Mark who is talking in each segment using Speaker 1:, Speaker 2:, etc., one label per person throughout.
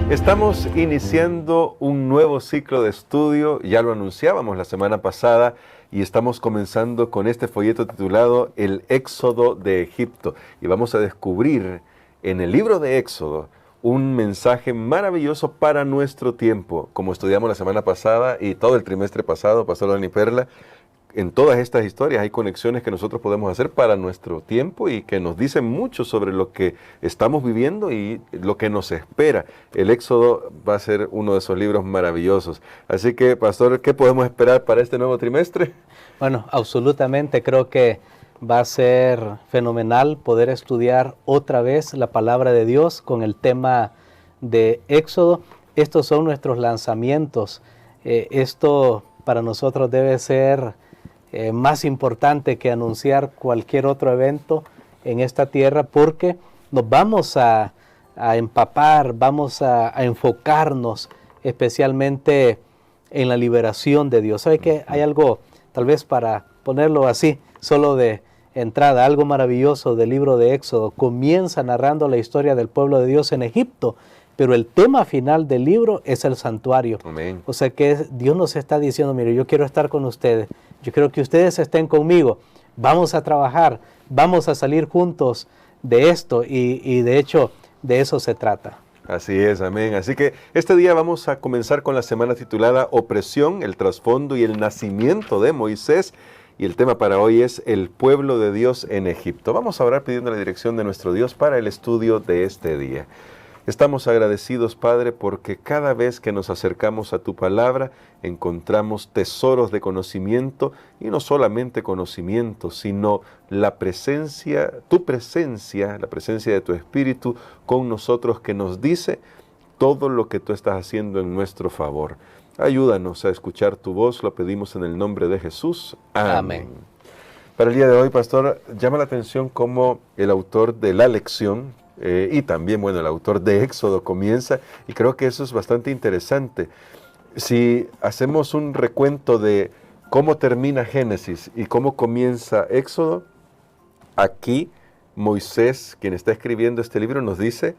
Speaker 1: Estamos iniciando un nuevo ciclo de estudio, ya lo anunciábamos la semana pasada, y estamos comenzando con este folleto titulado El Éxodo de Egipto. Y vamos a descubrir en el libro de Éxodo un mensaje maravilloso para nuestro tiempo. Como estudiamos la semana pasada y todo el trimestre pasado, Pastor Dani Perla, en todas estas historias hay conexiones que nosotros podemos hacer para nuestro tiempo y que nos dicen mucho sobre lo que estamos viviendo y lo que nos espera. El Éxodo va a ser uno de esos libros maravillosos. Así que, Pastor, ¿qué podemos esperar para este nuevo trimestre?
Speaker 2: Bueno, absolutamente creo que va a ser fenomenal poder estudiar otra vez la palabra de Dios con el tema de Éxodo. Estos son nuestros lanzamientos. Esto para nosotros debe ser más importante que anunciar cualquier otro evento en esta tierra, porque nos vamos a empapar, vamos a enfocarnos especialmente en la liberación de Dios. ¿Sabe qué? Hay algo, tal vez para ponerlo así, solo de entrada, algo maravilloso del libro de Éxodo. Comienza narrando la historia del pueblo de Dios en Egipto, pero el tema final del libro es el santuario.
Speaker 1: Amén.
Speaker 2: O sea que Dios nos está diciendo, mire, yo quiero estar con ustedes, yo quiero que ustedes estén conmigo, vamos a trabajar, vamos a salir juntos de esto y de hecho de eso se trata.
Speaker 1: Así es, amén. Así que este día vamos a comenzar con la semana titulada Opresión, el trasfondo y el nacimiento de Moisés. Y el tema para hoy es el pueblo de Dios en Egipto. Vamos a orar pidiendo la dirección de nuestro Dios para el estudio de este día. Estamos agradecidos, Padre, porque cada vez que nos acercamos a tu palabra, encontramos tesoros de conocimiento, y no solamente conocimiento, sino la presencia, la presencia de tu Espíritu con nosotros, que nos dice todo lo que tú estás haciendo en nuestro favor. Ayúdanos a escuchar tu voz, lo pedimos en el nombre de Jesús. Amén.
Speaker 2: Amén.
Speaker 1: Para el día de hoy, Pastor, llama la atención cómo el autor de la lección, y también, bueno, el autor de Éxodo comienza, y creo que eso es bastante interesante. Si hacemos un recuento de cómo termina Génesis y cómo comienza Éxodo, aquí Moisés, quien está escribiendo este libro, nos dice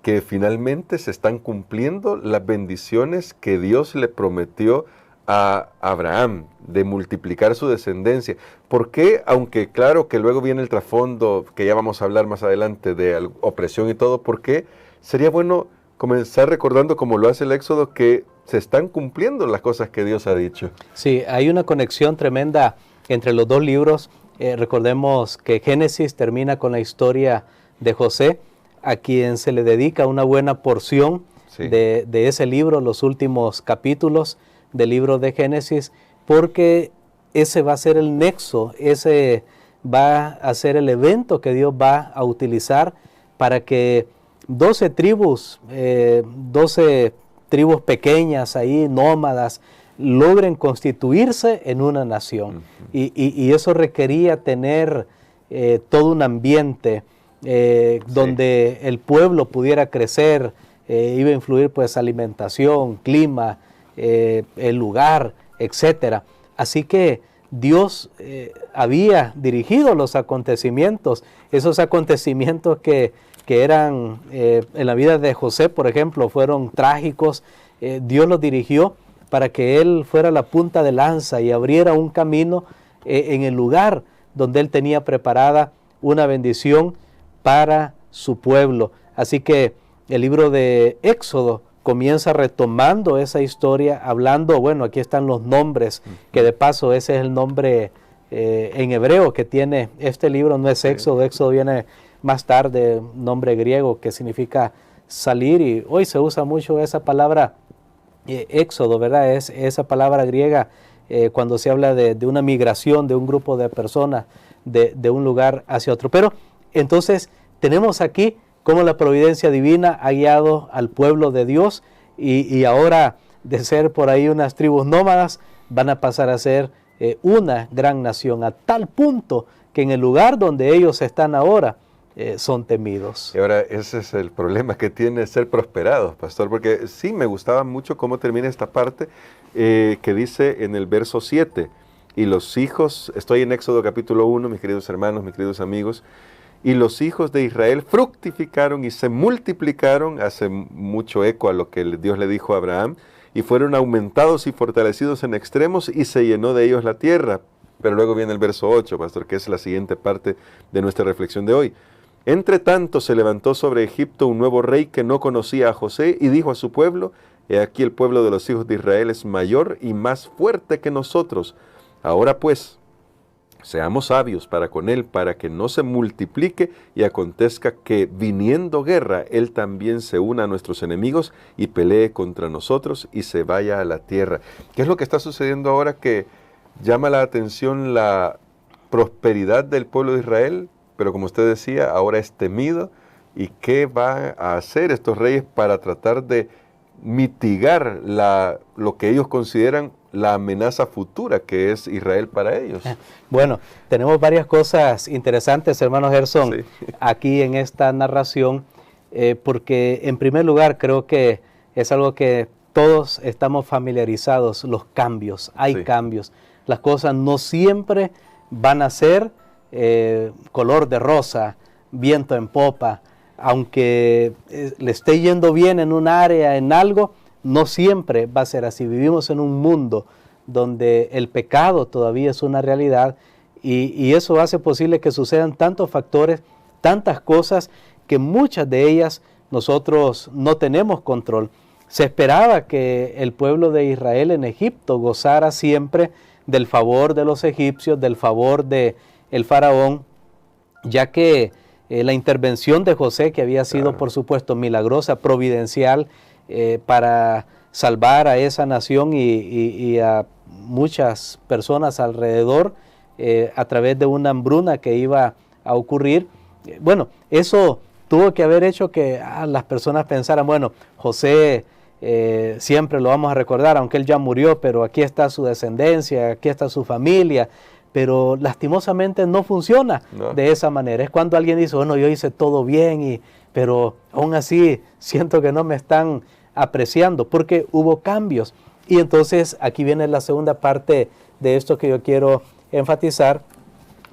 Speaker 1: que finalmente se están cumpliendo las bendiciones que Dios le prometió a Abraham, de multiplicar su descendencia. ¿Por qué? Aunque claro que luego viene el trasfondo, que ya vamos a hablar más adelante, de opresión y todo, ¿por qué sería bueno comenzar recordando, como lo hace el Éxodo, que se están cumpliendo las cosas que Dios ha dicho?
Speaker 2: Sí, hay una conexión tremenda entre los dos libros. Recordemos que Génesis termina con la historia de José, a quien se le dedica una buena porción de ese libro, los últimos capítulos del libro de Génesis, porque ese va a ser el nexo, ese va a ser el evento que Dios va a utilizar para que 12 tribus pequeñas ahí, nómadas, logren constituirse en una nación. Y eso requería tener todo un ambiente donde el pueblo pudiera crecer, iba a influir pues alimentación, clima, el lugar, etcétera. Así que Dios había dirigido los acontecimientos, esos acontecimientos que eran en la vida de José, por ejemplo, fueron trágicos. Dios los dirigió para que él fuera la punta de lanza y abriera un camino en el lugar donde él tenía preparada una bendición para su pueblo. Así que el libro de Éxodo comienza retomando esa historia, hablando, bueno, aquí están los nombres, que de paso ese es el nombre en hebreo que tiene este libro, no es Éxodo, Éxodo viene más tarde, nombre griego que significa salir, y hoy se usa mucho esa palabra Éxodo, ¿verdad? Es esa palabra griega cuando se habla de una migración de un grupo de personas de un lugar hacia otro. Pero entonces tenemos aquí cómo la providencia divina ha guiado al pueblo de Dios y ahora de ser por ahí unas tribus nómadas van a pasar a ser una gran nación, a tal punto que en el lugar donde ellos están ahora son temidos.
Speaker 1: Y ahora ese es el problema que tiene ser prosperados, pastor, porque sí me gustaba mucho cómo termina esta parte que dice en el verso 7, y los hijos, estoy en Éxodo capítulo 1, mis queridos hermanos, mis queridos amigos, y los hijos de Israel fructificaron y se multiplicaron, hace mucho eco a lo que Dios le dijo a Abraham, y fueron aumentados y fortalecidos en extremos y se llenó de ellos la tierra. Pero luego viene el verso 8, pastor, que es la siguiente parte de nuestra reflexión de hoy. Entre tanto se levantó sobre Egipto un nuevo rey que no conocía a José y dijo a su pueblo, he aquí el pueblo de los hijos de Israel es mayor y más fuerte que nosotros. Ahora pues, seamos sabios para con él, para que no se multiplique y acontezca que viniendo guerra, él también se una a nuestros enemigos y pelee contra nosotros y se vaya a la tierra. ¿Qué es lo que está sucediendo ahora que llama la atención la prosperidad del pueblo de Israel? Pero como usted decía, ahora es temido. ¿Y qué van a hacer estos reyes para tratar de mitigar lo que ellos consideran la amenaza futura que es Israel para ellos?
Speaker 2: Bueno, tenemos varias cosas interesantes, hermano Gerson, sí, aquí en esta narración, porque en primer lugar creo que es algo que todos estamos familiarizados, los cambios, hay cambios. Las cosas no siempre van a ser color de rosa, viento en popa, aunque le esté yendo bien en un área, en algo, no siempre va a ser así. Vivimos en un mundo donde el pecado todavía es una realidad y eso hace posible que sucedan tantos factores, tantas cosas que muchas de ellas nosotros no tenemos control. Se esperaba que el pueblo de Israel en Egipto gozara siempre del favor de los egipcios, del favor del faraón, ya que la intervención de José, que había sido por supuesto milagrosa, providencial, para salvar a esa nación y a muchas personas alrededor a través de una hambruna que iba a ocurrir. Bueno, eso tuvo que haber hecho que las personas pensaran, bueno, José siempre lo vamos a recordar, aunque él ya murió, pero aquí está su descendencia, aquí está su familia. Pero lastimosamente no funciona de esa manera. Es cuando alguien dice, bueno, yo hice todo bien, pero aún así siento que no me están apreciando, porque hubo cambios. Y entonces aquí viene la segunda parte de esto que yo quiero enfatizar.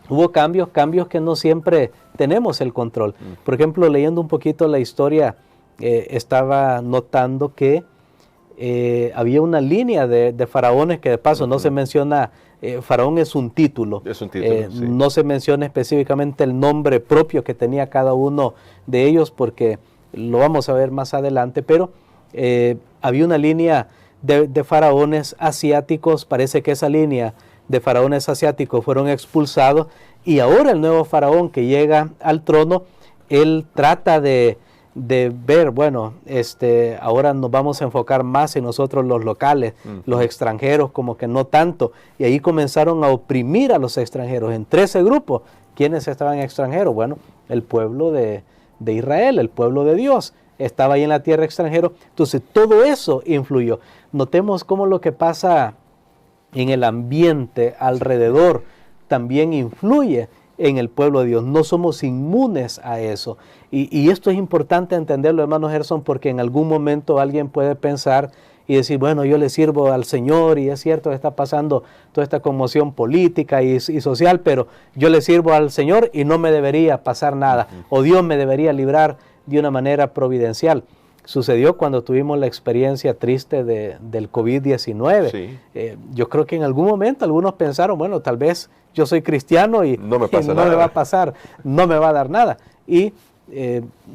Speaker 2: Hubo cambios que no siempre tenemos el control. Por ejemplo, leyendo un poquito la historia, estaba notando que había una línea de faraones que de paso no se menciona. Faraón es un título, sí. No se menciona específicamente el nombre propio que tenía cada uno de ellos porque lo vamos a ver más adelante, pero había una línea de faraones asiáticos. Parece que esa línea de faraones asiáticos fueron expulsados y ahora el nuevo faraón que llega al trono, él trata de ver, bueno, ahora nos vamos a enfocar más en nosotros los locales, los extranjeros como que no tanto, y ahí comenzaron a oprimir a los extranjeros en 13 grupos. ¿Quiénes estaban extranjeros? Bueno, el pueblo de Israel, el pueblo de Dios, estaba ahí en la tierra extranjero. Entonces todo eso influyó. Notemos cómo lo que pasa en el ambiente alrededor también influye en el pueblo de Dios. No somos inmunes a eso. Y esto es importante entenderlo, hermano Gerson, porque en algún momento alguien puede pensar y decir, bueno, yo le sirvo al Señor y es cierto que está pasando toda esta conmoción política y social, pero yo le sirvo al Señor y no me debería pasar nada, o Dios me debería librar de una manera providencial. Sucedió cuando tuvimos la experiencia triste del COVID-19. Sí. Yo creo que en algún momento algunos pensaron, bueno, tal vez yo soy cristiano y no me va a pasar, no me va a dar nada. Y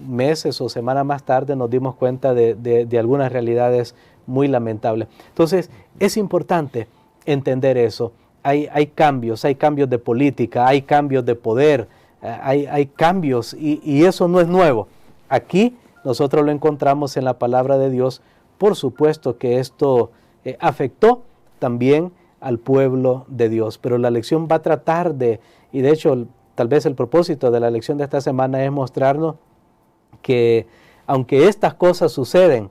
Speaker 2: meses o semanas más tarde nos dimos cuenta de algunas realidades muy lamentables. Entonces, es importante entender eso. Hay cambios de política, hay cambios de poder, hay cambios y eso no es nuevo. Aquí nosotros lo encontramos en la palabra de Dios. Por supuesto que esto afectó también al pueblo de Dios, pero la lección va a tratar y de hecho tal vez el propósito de la lección de esta semana es mostrarnos que aunque estas cosas suceden,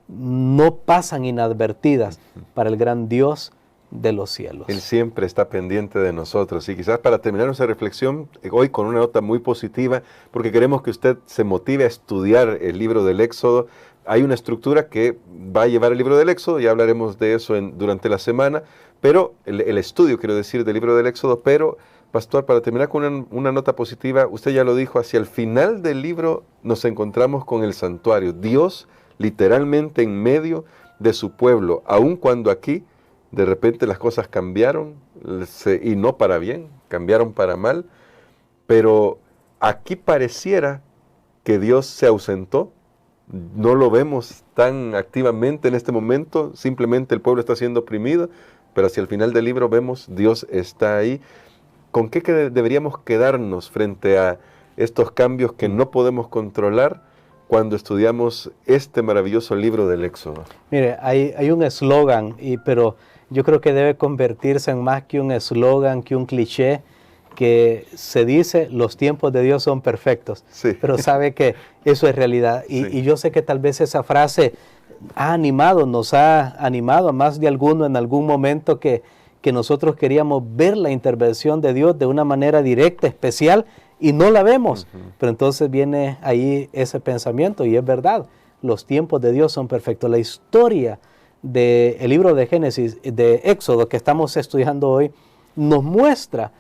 Speaker 2: no pasan inadvertidas para el gran Dios de los cielos.
Speaker 1: Él siempre está pendiente de nosotros. Y quizás para terminar nuestra reflexión hoy con una nota muy positiva, porque queremos que usted se motive a estudiar el libro del Éxodo. Hay una estructura que va a llevar el libro del Éxodo, ya hablaremos de eso durante la semana, pero el estudio, quiero decir, del libro del Éxodo, pero pastor, para terminar con una nota positiva, usted ya lo dijo, hacia el final del libro nos encontramos con el santuario. Dios literalmente en medio de su pueblo, aun cuando aquí de repente las cosas cambiaron, y no para bien, cambiaron para mal, pero aquí pareciera que Dios se ausentó. No lo vemos tan activamente en este momento, simplemente el pueblo está siendo oprimido, pero hacia el final del libro vemos Dios está ahí. ¿Con qué deberíamos quedarnos frente a estos cambios que no podemos controlar cuando estudiamos este maravilloso libro del Éxodo?
Speaker 2: Mire, hay un eslogan, pero yo creo que debe convertirse en más que un eslogan, que un cliché, que se dice, los tiempos de Dios son perfectos, sí. Pero sabe que eso es realidad. Y yo sé que tal vez esa frase nos ha animado a más de alguno en algún momento que nosotros queríamos ver la intervención de Dios de una manera directa, especial, y no la vemos. Pero entonces viene ahí ese pensamiento, y es verdad, los tiempos de Dios son perfectos. La historia del libro de Génesis, de Éxodo, que estamos estudiando hoy, nos muestra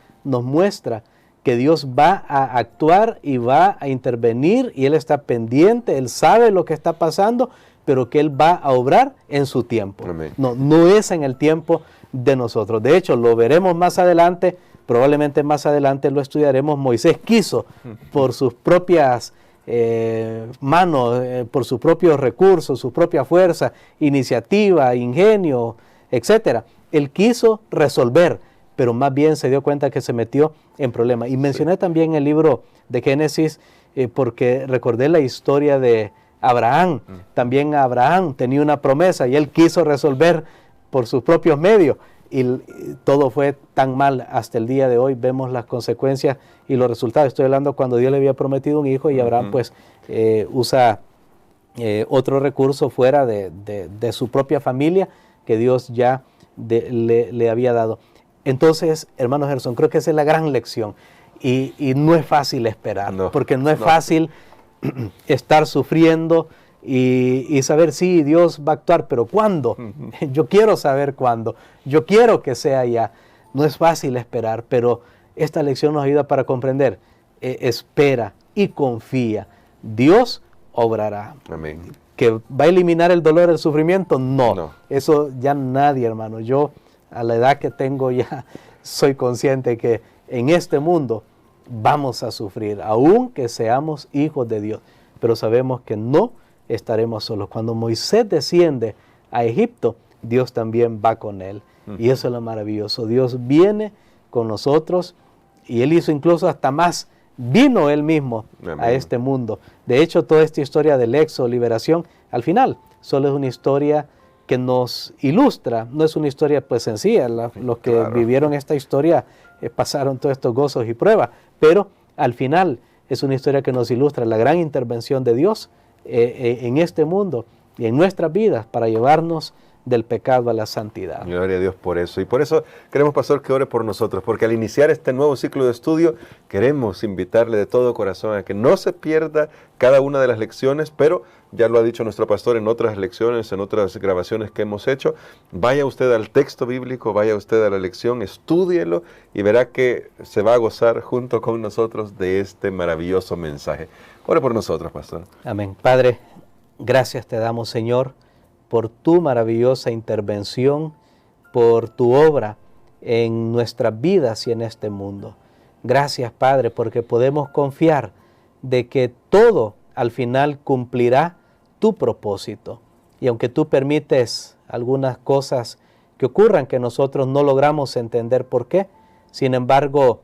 Speaker 2: que Dios va a actuar y va a intervenir, y Él está pendiente, Él sabe lo que está pasando, pero que Él va a obrar en su tiempo. Amén. No es en el tiempo de nosotros. De hecho, lo veremos más adelante, probablemente más adelante lo estudiaremos. Moisés quiso, por sus propias manos, por sus propios recursos, su propia fuerza, iniciativa, ingenio, etc. Él quiso resolver, pero más bien se dio cuenta que se metió en problemas. Y mencioné también el libro de Génesis porque recordé la historia de Abraham. También Abraham tenía una promesa y él quiso resolver por sus propios medios. Y todo fue tan mal hasta el día de hoy. Vemos las consecuencias y los resultados. Estoy hablando cuando Dios le había prometido un hijo y Abraham pues usa otro recurso fuera de su propia familia que Dios ya le había dado. Entonces, hermano Gerson, creo que esa es la gran lección. Y no es fácil esperar, porque no es fácil estar sufriendo y saber, sí, Dios va a actuar, pero ¿cuándo? Yo quiero saber cuándo. Yo quiero que sea ya. No es fácil esperar, pero esta lección nos ayuda para comprender. Espera y confía. Dios obrará.
Speaker 1: Amén.
Speaker 2: ¿Que va a eliminar el dolor, el sufrimiento? No. Eso ya nadie, hermano. Yo, a la edad que tengo, ya soy consciente que en este mundo vamos a sufrir, aunque seamos hijos de Dios, pero sabemos que no estaremos solos. Cuando Moisés desciende a Egipto, Dios también va con él, y eso es lo maravilloso. Dios viene con nosotros, y Él hizo incluso hasta más, vino Él mismo a este mundo. De hecho, toda esta historia del éxodo, liberación, al final, solo es una historia que nos ilustra, no es una historia pues sencilla. Los que vivieron esta historia pasaron todos estos gozos y pruebas, pero al final es una historia que nos ilustra la gran intervención de Dios en este mundo y en nuestras vidas para llevarnos del pecado a la santidad.
Speaker 1: Gloria a Dios por eso. Y por eso queremos, pastor, que ore por nosotros, porque al iniciar este nuevo ciclo de estudio, queremos invitarle de todo corazón a que no se pierda cada una de las lecciones, pero ya lo ha dicho nuestro pastor en otras lecciones, en otras grabaciones que hemos hecho. Vaya usted al texto bíblico, vaya usted a la lección, estúdielo y verá que se va a gozar junto con nosotros de este maravilloso mensaje. Ore por nosotros, pastor.
Speaker 2: Amén. Padre, gracias te damos, Señor, por tu maravillosa intervención, por tu obra en nuestras vidas y en este mundo. Gracias, Padre, porque podemos confiar de que todo al final cumplirá tu propósito. Y aunque tú permites algunas cosas que ocurran que nosotros no logramos entender por qué, sin embargo,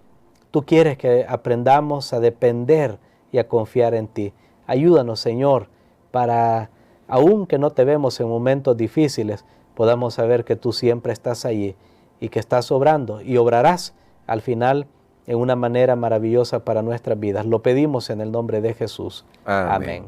Speaker 2: tú quieres que aprendamos a depender y a confiar en ti. Ayúdanos, Señor, para, aun que no te vemos en momentos difíciles, podamos saber que tú siempre estás allí y que estás obrando y obrarás al final en una manera maravillosa para nuestras vidas. Lo pedimos en el nombre de Jesús. Amén.